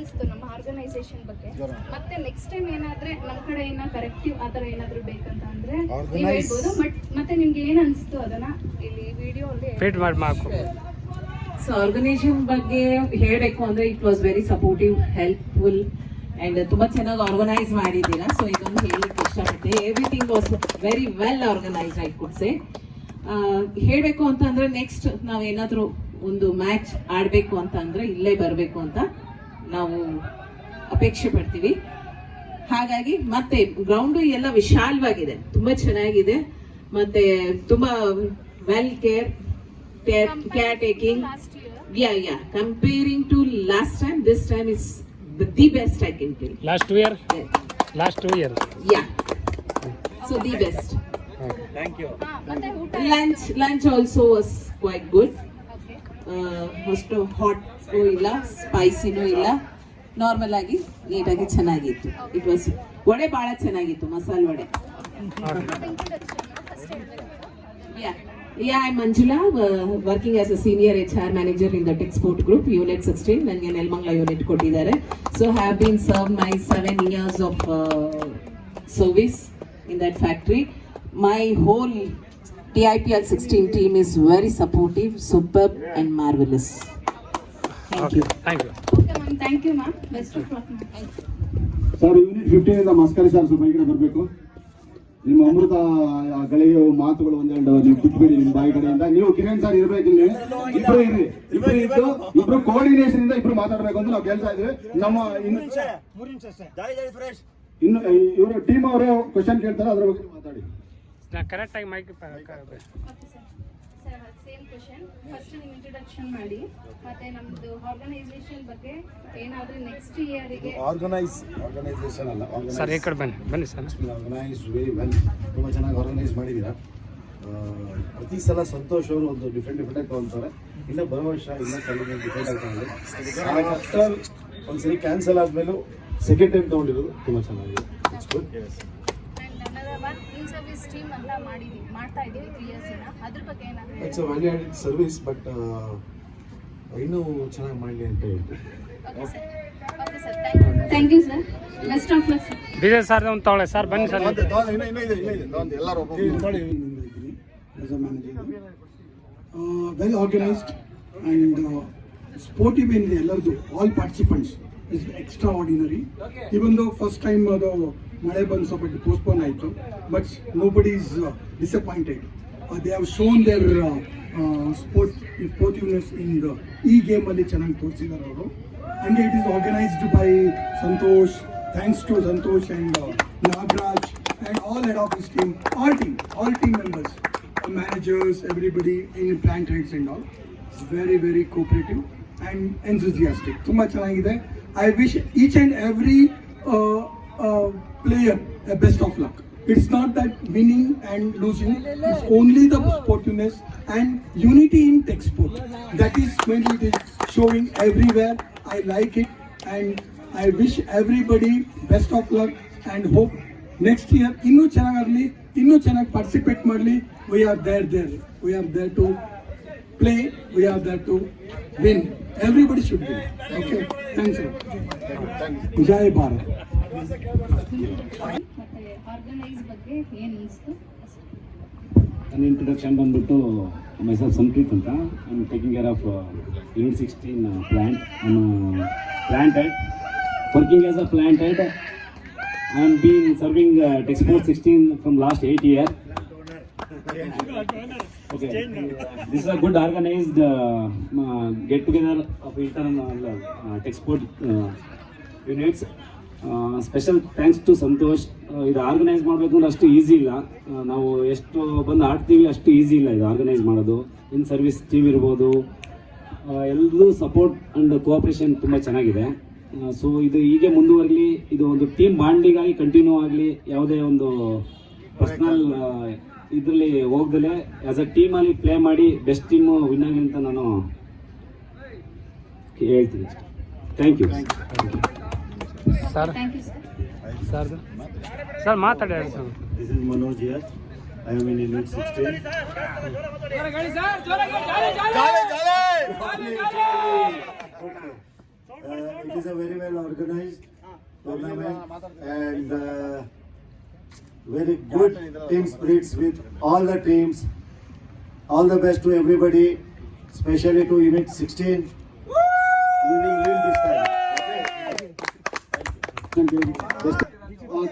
ಅನಿಸ್ತು ನಮ್ಮ ಆರ್ಗನೈಸೇಷನ್ ಬಗ್ಗೆ? ಮತ್ತೆ ನೆಕ್ಸ್ಟ್ ಟೈಮ್ ಏನಾದ್ರೆ ನಮ್ಮ ಕಡೆ ಕರೆಕ್ಟಿವ್ ಆ ಥರ ಏನಾದರೂ ಬೇಕಂತ ಅಂದ್ರೆ ನೀವು ಹೇಳ್ಬೋದು. ಮತ್ತೆ ನಿಮ್ಗೆ ಏನು ಅನಿಸ್ತು ಅದನ್ನ ಇಲ್ಲಿ ವಿಡಿಯೋ ಅಲ್ಲಿ ಫೀಡ್ ಮಾಡಬೇಕು. ಸೊ ಆರ್ಗನೈಸೇಷನ್ ಬಗ್ಗೆ ಹೇಳಬೇಕು ಅಂದ್ರೆ it was very supportive, helpful and ತುಂಬಾ ಚೆನ್ನಾಗಿ ಆರ್ಗನೈಸ್ ಮಾಡಿದ್ದೀರಾ. ಸೊ ಇದೊಂದು ಹೇಳಲಿಕ್ಕೆ ಇಷ್ಟಪಡ್ತೀನಿ. Everything was very well organised I could say. ಹೇಳಬೇಕು ಅಂತ ಅಂದ್ರೆ ನೆಕ್ಸ್ಟ್ ನಾವೇನಾದ್ರೂ ಒಂದು ಮ್ಯಾಚ್ ಆಡಬೇಕು ಅಂತ ಅಂದ್ರೆ ಇಲ್ಲೇ ಬರಬೇಕು ಅಂತ ನಾವು ಅಪೇಕ್ಷೆ ಪಡ್ತೀವಿ. ಹಾಗಾಗಿ ಮತ್ತೆ ಗ್ರೌಂಡು ಎಲ್ಲ ವಿಶಾಲವಾಗಿದೆ, ತುಂಬಾ ಚೆನ್ನಾಗಿದೆ, ಮತ್ತೆ ತುಂಬಾ well care taking. Yeah. Comparing to last time, this time is the best I can tell. Last 2 years? Yeah. Last 2 years? Yeah. So the best. Okay. Thank you. Lunch also was quite good. Most hot illa, spicy no illa. Normal agi, neat agi ಚೆನ್ನಾಗಿತ್ತು. It was vada ಬಹಳ ಚೆನ್ನಾಗಿತ್ತು, ಮಸಾಲೆ vada. Yeah, I'm Manjula, working as a senior HR manager in the Texport Group, Unit 16. ನನಗೆ Nelamangala unit ಕೊಟ್ಟಿದ್ದಾರೆ. So have been served my 7 years of service in that factory. My whole TIPL 16 team is very supportive, superb and marvelous. Thank you. Thank you. Okay ma'am, thank you ma'am. Best of luck ma'am. Thank you. Sir, Unit 15 ಇಂದ ಮಸ್ಕರಿ sir ಸ್ವಲ್ಪ ಈ ಕಡೆ ಬರಬೇಕು. ನಿಮ್ಮ ಅಮೃತ ಗಳಿಗೆ ಮಾತುಗಳು ಒಂದೆರಡು ನೀವು ಬಿಟ್ಬಿಡಿ ನಿಮ್ಮ ಬಾಯಿ ಕಡೆಯಿಂದ. ನೀವು ಕಿರಣ್ ಸರ್ ಇರ್ಬೇಕು ಇಲ್ಲಿ, ಇಬ್ರು ಕೋಆರ್ಡಿನೇಷನ್ ಇಂದ ಇಬ್ರು ಮಾತಾಡ್ಬೇಕು ಅಂತ ನಾವು ಕೇಳ್ತಾ ಇದ್ವಿ. ನಮ್ಮ ಇನ್ನು ಇವರು ಟೀಮ್ ಅವರು ಕ್ವಶನ್ ಕೇಳ್ತಾರೆ, ಅದ್ರ ಬಗ್ಗೆ ಮಾತಾಡಿ. ಕರೆಕ್ಟ್ ಆಗಿ ಮೈಕ್ ಸೇಮ್ ಕ್ವಶನ್. ಫಸ್ಟ್ ನಿಮ್ಮ ಇಂಟ್ರೊಡಕ್ಷನ್ ಮಾಡಿ, ಮತ್ತೆ ನಮ್ದು ಆರ್ಗನೈಸೇಷನ್ ಬಗ್ಗೆ ಏನಾದ್ರೂ ನೆಕ್ಸ್ಟ್ ಇಯರ್ಗೆ ಆರ್ಗನೈಸೇಷನ್ ಅಲ್ಲ ಸರ್, ಈ ಕಡೆ ಬನ್ನಿ ಸರ್. ಆರ್ಗನೈಸ್ ವೆರಿ ವೆಲ್, ತುಂಬ ಚೆನ್ನಾಗಿ ಆರ್ಗನೈಸ್ ಮಾಡಿದ್ದೀರಾ. ಪ್ರತಿ ಸಲ ಸಂತೋಷ್ ಅವರು ಒಂದು ಡಿಫ್ರೆಂಟ್ ಆಗಿ ತಗೊಳ್ತಾರೆ. ಇನ್ನು ಬರೋ ವರ್ಷ ಇನ್ನೂ ಸ್ವಲ್ಪ ಡಿಫ್ರೆಂಟ್ ಆಗ್ತದೆ. ಆಫ್ಟರ್ ಒಂದ್ಸರಿ ಕ್ಯಾನ್ಸಲ್ ಆದ್ಮೇಲೂ ಸೆಕೆಂಡ್ ಟೈಮ್ ತಗೊಂಡಿರೋದು ತುಂಬ ಚೆನ್ನಾಗಿದೆ. It's good. ಟೀಮ್ ಅಂತ ಮಾಡ್ತಾ ಇದ್ದೀವಿ 3 years ಇಂದ. ಅದ್ರ ಬಗ್ಗೆ ಏನಾದ್ರು it's a value added service, but ಇನ್ನೂ ಚೆನ್ನಾಗಿ ಮಾಡಲಿ ಅಂತ ಹೇಳ್ತೀನಿ. Okay sir, thank you sir. Best of luck sir. Vijay sir ಒಂದು ತಗೊಳ್ಳಿ ಸರ್, ಬನ್ನಿ ಸರ್. ಎಲ್ಲರೂ ವೆಲ್ ಆರ್ಗನೈಸ್ಡ್ ಅಂಡ್ ಸ್ಪೋರ್ಟಿವ್ ಏನಿದೆ ಎಲ್ಲರದು, all participants is extraordinary. Even though first time ಅದು ಮಳೆ ಬಂದು ಸ್ವಲ್ಪ ಪೋಸ್ಟ್ಪೋನ್ ಆಯಿತು, but nobody is disappointed. They have shown their sportiveness in ಈ ಗೇಮಲ್ಲಿ ಚೆನ್ನಾಗಿ ತೋರಿಸಿದ್ದಾರೆ ಅವರು. ಹಂಗೆ it is organised by Santosh. Thanks to Santosh and Nagaraj and all head office team, all team members, managers, everybody in plant heads and all. It's very, very cooperative and enthusiastic. ತುಂಬ ಚೆನ್ನಾಗಿದೆ. I wish each and every player the best of luck. It's not that winning and losing, it's only the sportiveness and unity in Texport. That is when it is showing everywhere. I like it and I wish everybody best of luck and hope next year ಇನ್ನೂ ಚೆನ್ನಾಗಾಗಲಿ, ಇನ್ನೂ ಚೆನ್ನಾಗಿ participate ಮಾಡಲಿ. We are there to play, we are there to win. Everybody should win. Okay, thanks a lot. Jai Bharat. ಮತ್ತೆ organise ಬಗ್ಗೆ ಏನು ಅನಿಸ್ತು? ನನ್ನ introduction ಬಂದ್ಬಿಟ್ಟು ಮೈಸೆಲ್ಫ್ ಸಂಪ್ರೀತ್ ಅಂತ. I am taking care of unit 16 plant. I am plant head, working as a plant head. I am been serving Texport 16 from last 8 years. Okay, this is a good organized get together of internal Texport units. Special thanks to Santosh. ಇದು organise ಮಾಡಬೇಕು ಅಂದ್ರೆ ಅಷ್ಟು easy ಇಲ್ಲ. ನಾವು ಎಷ್ಟು ಬಂದು ಆಡ್ತೀವಿ ಅಷ್ಟು ಈಸಿ ಇಲ್ಲ ಇದು ಆರ್ಗನೈಸ್ ಮಾಡೋದು. ಇನ್ ಸರ್ವಿಸ್ ಟೀಮ್ ಇರ್ಬೋದು, ಎಲ್ಲರೂ ಸಪೋರ್ಟ್ ಆ್ಯಂಡ್ ಕೋಆಪ್ರೇಷನ್ ತುಂಬ ಚೆನ್ನಾಗಿದೆ. ಸೊ ಇದು ಹೀಗೆ ಮುಂದುವರಲಿ. ಇದು ಒಂದು ಟೀಮ್ ಬಾಂಡಿಂಗ್ ಆಗಿ ಕಂಟಿನ್ಯೂ ಆಗಲಿ. ಯಾವುದೇ ಒಂದು ಪರ್ಸ್ನಲ್ ಇದರಲ್ಲಿ ಹೋಗ್ದಲೆ ಆ್ಯಸ್ ಅ ಟೀಮಲ್ಲಿ ಪ್ಲೇ ಮಾಡಿ ಬೆಸ್ಟ್ ಟೀಮು ವಿನ್ ಆಗಲಿ ಅಂತ ನಾನು ಹೇಳ್ತೀನಿ. Thank you sir. ಸರ್ ಮಾತಾಡಿ ಸರ್. This is Manoj here. I am in Unit 16. It is a very well organized tournament and very good team spirits with all the teams. All the best to everybody, especially to Unit 16. We will win this time.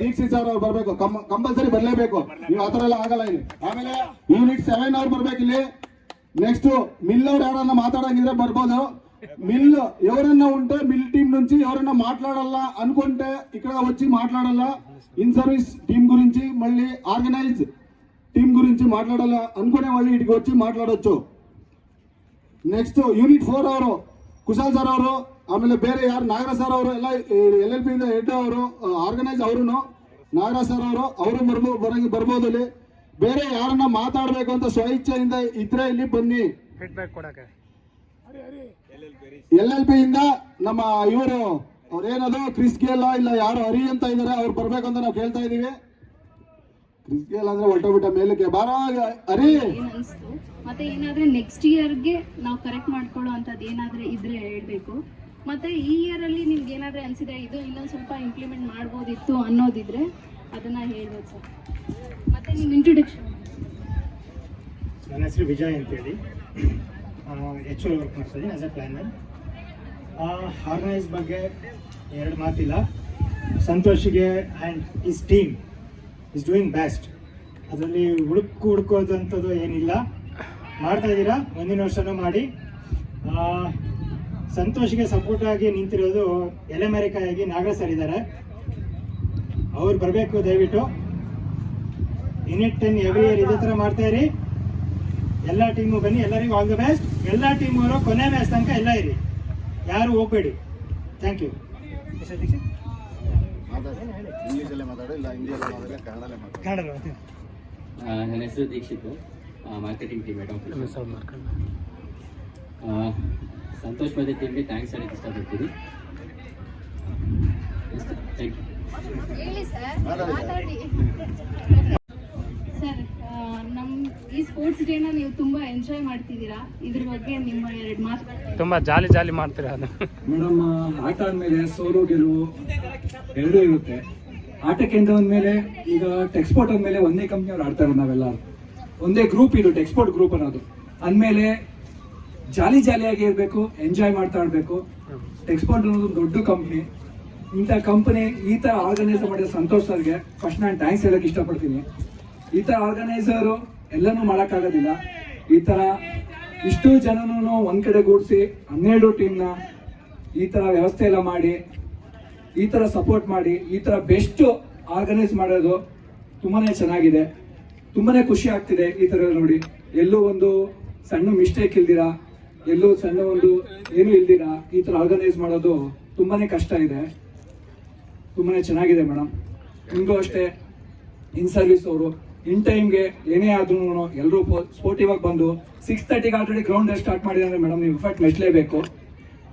Dikshit sir ಅವ್ರು ಬರ್ಬೇಕು, compulsory ಬರ್ಲೇಬೇಕು. ನೀವು ಆತರ ಎಲ್ಲ ಆಗಲ್ಲ ಇಲ್ಲಿ. ಆಮೇಲೆ unit 7 ಅವ್ರು ಬರ್ಬೇಕು ಇಲ್ಲಿ. నెక్స్ట్ మిల్ ಅವ್ರು ಯಾರನ್ನ మాట్లాడాంగిದ್ರೆ ಬರ್ಬೋದು. మిల్ ఎవరన్నా ఉంటే మిల్ టీం నుంచి ఎవరన్నా మాట్లాడాలా అనుకుంటే ఇక్కడ వచ్చి మాట్లాడాలా. ఇన్ సర్వీస్ టీం గురించి మళ్ళీ ఆర్గనైజ్ టీం గురించి మాట్లాడాలా అనుకునే వాళ్ళు ఇక్కడికి వచ్చి మాట్లాడొచ్చు. నెక్స్ట్ యూనిట్ 4 ಅವರು ಕುಶಾಲ್ ಸರ್ ಅವರು, ಆಮೇಲೆ ಬೇರೆ ಯಾರು ನಾಗರಾಜ್ ಸರ್ ಅವರು ಎಲ್ಲ LLP ಇಂದ ಹೆಡ್ ಅವರು ಆರ್ಗನೈಸ್ ಅವರು ನಾಗರಾಜ್ ಸರ್ ಅವರು ಬರ್ಬೋದು ಇಲ್ಲಿ. ಬೇರೆ ಯಾರನ್ನ ಮಾತಾಡ್ಬೇಕು ಅಂತ ಸ್ವಇಚ್ಛೆಯಿಂದ ಇದ್ರೆ ಇಲ್ಲಿ ಬನ್ನಿ. ಫೀಡ್ಬ್ಯಾಕ್ ಕೊಡಕ್ಕೆ LLP ಇಂದ ನಮ್ಮ ಇವರು ಅವ್ರೇನದು ಕ್ರಿಸ್ ಗೇಲ್ ಇಲ್ಲ ಯಾರು ಹರಿ ಅಂತ ಇದಾರೆ, ಅವ್ರು ಬರ್ಬೇಕು ಅಂತ ನಾವು ಕೇಳ್ತಾ ಇದೀವಿ. ಕ್ರಿಸ್ ಗೇಲ್ ಅಂದ್ರೆ ಹೊರಟೋಗ್ಬಿಟ್ಟ ಮೇಲಕ್ಕೆ ಬಾರ ಹರಿ. ಏನ್ ಅನ್ಸ್ತು ಮತ್ತೆ ಏನಾದ್ರೆ ನೆಕ್ಸ್ಟ್ ಇಯರ್ಗೆ ನಾವು ಕರೆಕ್ಟ್ ಮಾಡ್ಕೊಳ್ಳೋ ಅಂತದ್ದು ಏನಾದ್ರೆ ಇದ್ರೆ ಹೇಳ್ಬೇಕು. ಮತ್ತೆ ಈ ಇಯರ್ ಅಲ್ಲಿ ನಿಮ್ಗೆ ಏನಾದ್ರೆ ಅನ್ಸಿದೆ ಇದು ಇನ್ನೊಂದ್ ಸ್ವಲ್ಪ ಇಂಪ್ಲಿಮೆಂಟ್ ಮಾಡ್ಬೋದಿತ್ತು ಅನ್ನೋದಿದ್ರೆ ಅದನ್ನ ಹೇಳ್ಬೋದು ಸರ್. ಮತ್ತೆ ನಿಮ್ಮ ಇಂಟ್ರೊಡಕ್ಷನ್. ನನ್ನ ಹೆಸರು ವಿಜಯ್ ಅಂತೇಳಿ, HOL ವರ್ಕ್ ಮಾಡ್ತಿದ್ದೀನಿ ಆಸ್ ಎ ಪ್ಲ್ಯಾನರ್. ಆರ್ಗನೈಸ್ ಬಗ್ಗೆ ಎರಡು ಮಾತಿಲ್ಲ. ಸಂತೋಷಿಗೆ and is team is doing best. ಅದರಲ್ಲಿ ಹುಡುಕೋದಂಥದ್ದು ಏನಿಲ್ಲ, ಮಾಡ್ತಾ ಇದ್ದೀರಾ, ಮುಂದಿನ ವರ್ಷನೂ ಮಾಡಿ. ಸಂತೋಷಿಗೆ ಸಪೋರ್ಟ್ ಆಗಿ ನಿಂತಿರೋದು ಎಲೆಮೆರಿಕಾಯಾಗಿ ನಾಗರಾಜ್ ಸರ್ ಇದ್ದಾರೆ, ಅವ್ರು ಬರಬೇಕು ದಯವಿಟ್ಟು. ಯೂನಿಟ್ 10 ಎವ್ರಿ ಇಯರ್ ಇದೇ ಥರ ಮಾಡ್ತಾ ಇರಿ. ಎಲ್ಲ ಟೀಮು ಬನ್ನಿ, ಎಲ್ಲರಿಗೂ ಆಲ್ ದಿ ಬೆಸ್ಟ್. ಎಲ್ಲ ಟೀಮ್ ಅವರು ಕೊನೆ ಮ್ಯಾಚ್ ತನಕ ಎಲ್ಲ ಇರಿ, ಯಾರು ಹೋಗ್ಬೇಡಿ. Thank you. ಇಂಗ್ಲೀಷಲ್ಲೇ ಮಾತಾಡೋ ಇಲ್ಲ ಹಿಂದಿಯಲ್ಲೇ ಮಾತಾಡೋ ಕನ್ನಡಲ್ಲೇ ಮಾತಾಡೋ. ಕನ್ನಡ. ನನ್ನ ಹೆಸರು Dikshit, marketing team head office. Santosh ಮತ್ತೆ ಟೀಮ್ಗೆ ಥ್ಯಾಂಕ್ಸ್ ಹೇಳಕ್ಕೆ ಇಷ್ಟಪಡ್ತೀನಿ. Thank you. ಹೇಳಿ ಸರ್, ಮಾತಾಡಿ ಸರ್. ನಮ್ಮ ಈ ಸ್ಪೋರ್ಟ್ಸ್ ಡೇನ ನೀವು ತುಂಬಾ ಎಂಜಾಯ್ ಮಾಡ್ತಿದ್ದೀರಾ, ಇದ್ರ ಬಗ್ಗೆ ನಿಮ್ಮ ಎರಡು ಮಾತು. ತುಂಬಾ ಜಾಲಿ ಮಾಡ್ತೀರಾ ಅದು. ಮೇಡಮ್, ಆಟ ಆದ್ಮೇಲೆ ಸೋಲು ಗೆಲುವು ಎರಡೂ ಇರುತ್ತೆ. ಆಟಕ್ಕೆ ಅಂತ ಅಂದಮೇಲೆ ಈಗ ಟೆಕ್ಸ್ಪೋರ್ಟ್ ಅಂದಮೇಲೆ ಒಂದೇ ಕಂಪ್ನಿಯವ್ರು ಆಡ್ತಾರೆ, ನಾವೆಲ್ಲ ಒಂದೇ ಗ್ರೂಪ್ ಇದು ಟೆಕ್ಸ್ಪೋರ್ಟ್ ಗ್ರೂಪ್ ಅನ್ನೋದು. ಅಂದಮೇಲೆ ಜಾಲಿಯಾಗಿ ಇರಬೇಕು, ಎಂಜಾಯ್ ಮಾಡ್ತಾ ಆಡಬೇಕು. ಟೆಕ್ಸ್ಪೋರ್ಟ್ ಅನ್ನೋದು ದೊಡ್ಡ ಕಂಪ್ನಿ. ಇಂಥ ಕಂಪನಿ ಈ ಥರ ಆರ್ಗನೈಸ್ ಮಾಡಿದ ಸಂತೋಷ್ ಸರ್ಗೆ ಫಸ್ಟ್ ನಾನು ಥ್ಯಾಂಕ್ಸ್ ಹೇಳಕ್ಕೆ ಇಷ್ಟಪಡ್ತೀನಿ. ಈ ಥರ ಆರ್ಗನೈಸರು ಎಲ್ಲನೂ ಮಾಡೋಕ್ಕಾಗೋದಿಲ್ಲ. ಈ ಥರ ಇಷ್ಟು ಜನನೂ ಒಂದು ಕಡೆ ಗೂಡಿಸಿ 12 ಟೀಮ್ನ ಈ ಥರ ವ್ಯವಸ್ಥೆ ಎಲ್ಲ ಮಾಡಿ, ಈ ಥರ ಸಪೋರ್ಟ್ ಮಾಡಿ, ಈ ಥರ ಬೆಸ್ಟ್ ಆರ್ಗನೈಸ್ ಮಾಡೋದು ತುಂಬಾ ಚೆನ್ನಾಗಿದೆ. ತುಂಬಾ ಖುಷಿ ಆಗ್ತಿದೆ ಈ ಥರ ನೋಡಿ. ಎಲ್ಲೂ ಒಂದು ಸಣ್ಣ ಮಿಸ್ಟೇಕ್ ಇಲ್ದಿರಾ, ಎಲ್ಲೂ ಸಣ್ಣ ಒಂದು ಏನು ಇಲ್ದಿರಾ ಈ ಥರ ಆರ್ಗನೈಸ್ ಮಾಡೋದು ತುಂಬಾ ಕಷ್ಟ ಇದೆ. ತುಂಬಾ ಚೆನ್ನಾಗಿದೆ ಮೇಡಮ್. ನಿಮಗೂ ಅಷ್ಟೇ, ಇನ್ ಸರ್ವಿಸ್ ಅವರು ಇನ್ ಟೈಮ್ಗೆ ಏನೇ ಆದ್ರೂ ಎಲ್ಲರೂ ಸ್ಪೋರ್ಟಿವ್ ಆಗಿ ಬಂದು 6:30ಗೆ ಆಲ್ರೆಡಿ ಗ್ರೌಂಡ್ ಸ್ಟಾರ್ಟ್ ಮಾಡಿದ್ರೆ ಮೇಡಮ್ ನೀವು ಎಫರ್ಟ್ ಮೆಚ್ಚಲೇಬೇಕು.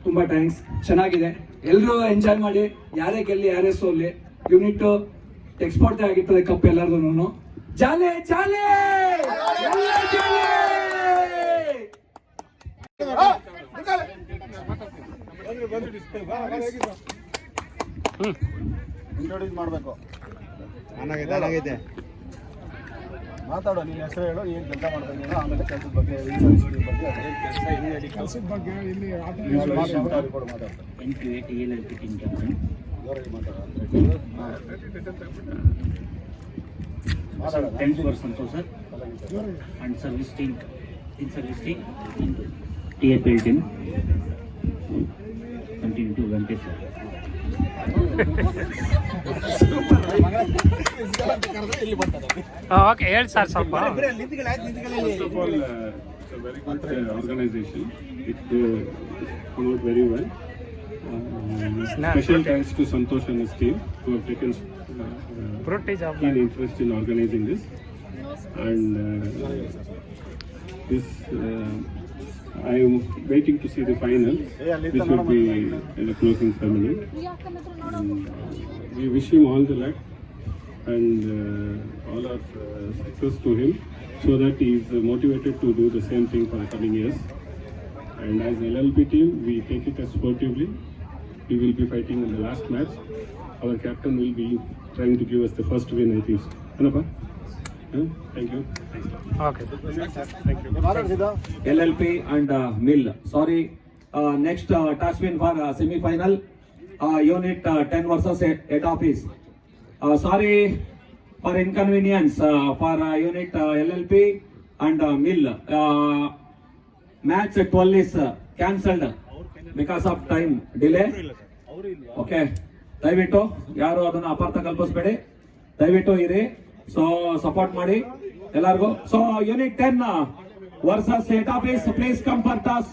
ತುಂಬ ಥ್ಯಾಂಕ್ಸ್. ಚೆನ್ನಾಗಿದೆ, ಎಲ್ಲರೂ ಎಂಜಾಯ್ ಮಾಡಿ. ಯಾರೇ ಗೆಲ್ಲಿ ಯಾರೇ ಸೋಲಿ, ಯೂನಿಟ್ ಟೆಕ್ಸ್ಪೋರ್ಟ್ ಆಗಿರ್ತದೆ ಕಪ್ ಎಲ್ಲರಿಗೂ. ಜಾಲೆ ಜಾಲೆ ಇಂಟ್ರೊಡ್ಯೂಸ್ ಮಾಡಬೇಕು. ಚೆನ್ನಾಗಿದೆ ಮಾತಾಡೋ, ನೀನು ಹೆಸರು ಹೇಳು, ಏನು ಕೆಲಸ ಮಾಡ್ತಾ ಇದ್ದೀನೋ, ಆಮೇಲೆ ಕೆಲಸದ ಬಗ್ಗೆ ಕೆಲಸದ ಬಗ್ಗೆ ಇಲ್ಲಿ Thanks for Santosh sir and service team, in service team, TFL team. Continue to run this sir. Okay ಹೇಳಿ ಸರ್ ಸ್ವಲ್ಪ. First of all, it's a very good organization. It came out very well. Special thanks to Santosh and his team who have taken keen interest in organizing this. And this, I am waiting to see the final, which will be in the closing ceremony. We wish him all the luck and all our success to him, so that he is motivated to do the same thing for the coming years. And as LLP team, we take it as sportively we will be fighting in the last match. Our captain will be trying to give us the first win, I think. Anapa? Thank you. Okay LLP and Mill. Sorry, next touch win for semi-final. Unit 10 versus head office. Sorry for inconvenience for unit LLP and Mill. Match 12 is cancelled because of time delay. Okay, ದಯವಿಟ್ಟು ಯಾರು ಅದನ್ನ ಅಪಾರ್ಥ ಕಲ್ಪಿಸಬೇಡಿ, ದಯವಿಟ್ಟು ಇರಿ. So support ಮಾಡಿ ಎಲ್ಲರಿಗೂ. So unit 10 versus head office, please come for toss.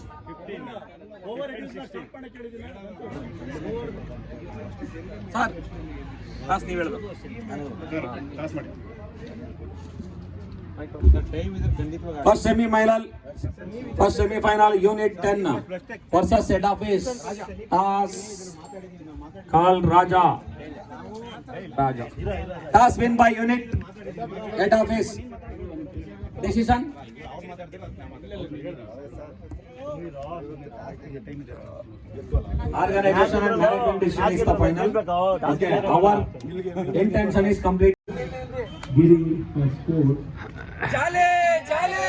Sir toss ನೀವು ಹೇಳಬೇಕು. First semi-final, Unit 10 versus head office. Toss called Raja. Toss win by Unit head office. Decision. Organization and management decision is the final. Okay, our intention is complete. Giri has scored. ಜಾಲೆ ಜಾಲೆ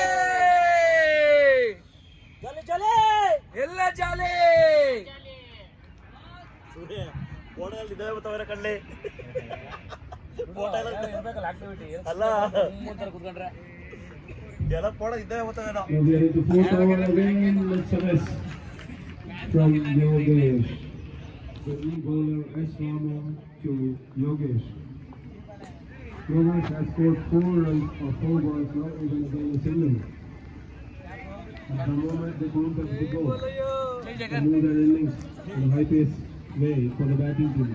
ಜಾಲೆ ಜಾಲೆ ಎಲ್ಲ ಜಾಲೆ Now we are into fourth over again. SMS from Yogesh. The e-bowler S. Rama to Yogesh. Yogesh has scored 4 runs for 4 balls, not even again a single. At the moment, they count as the goal. To move their innings in a high-paced way for the batting team.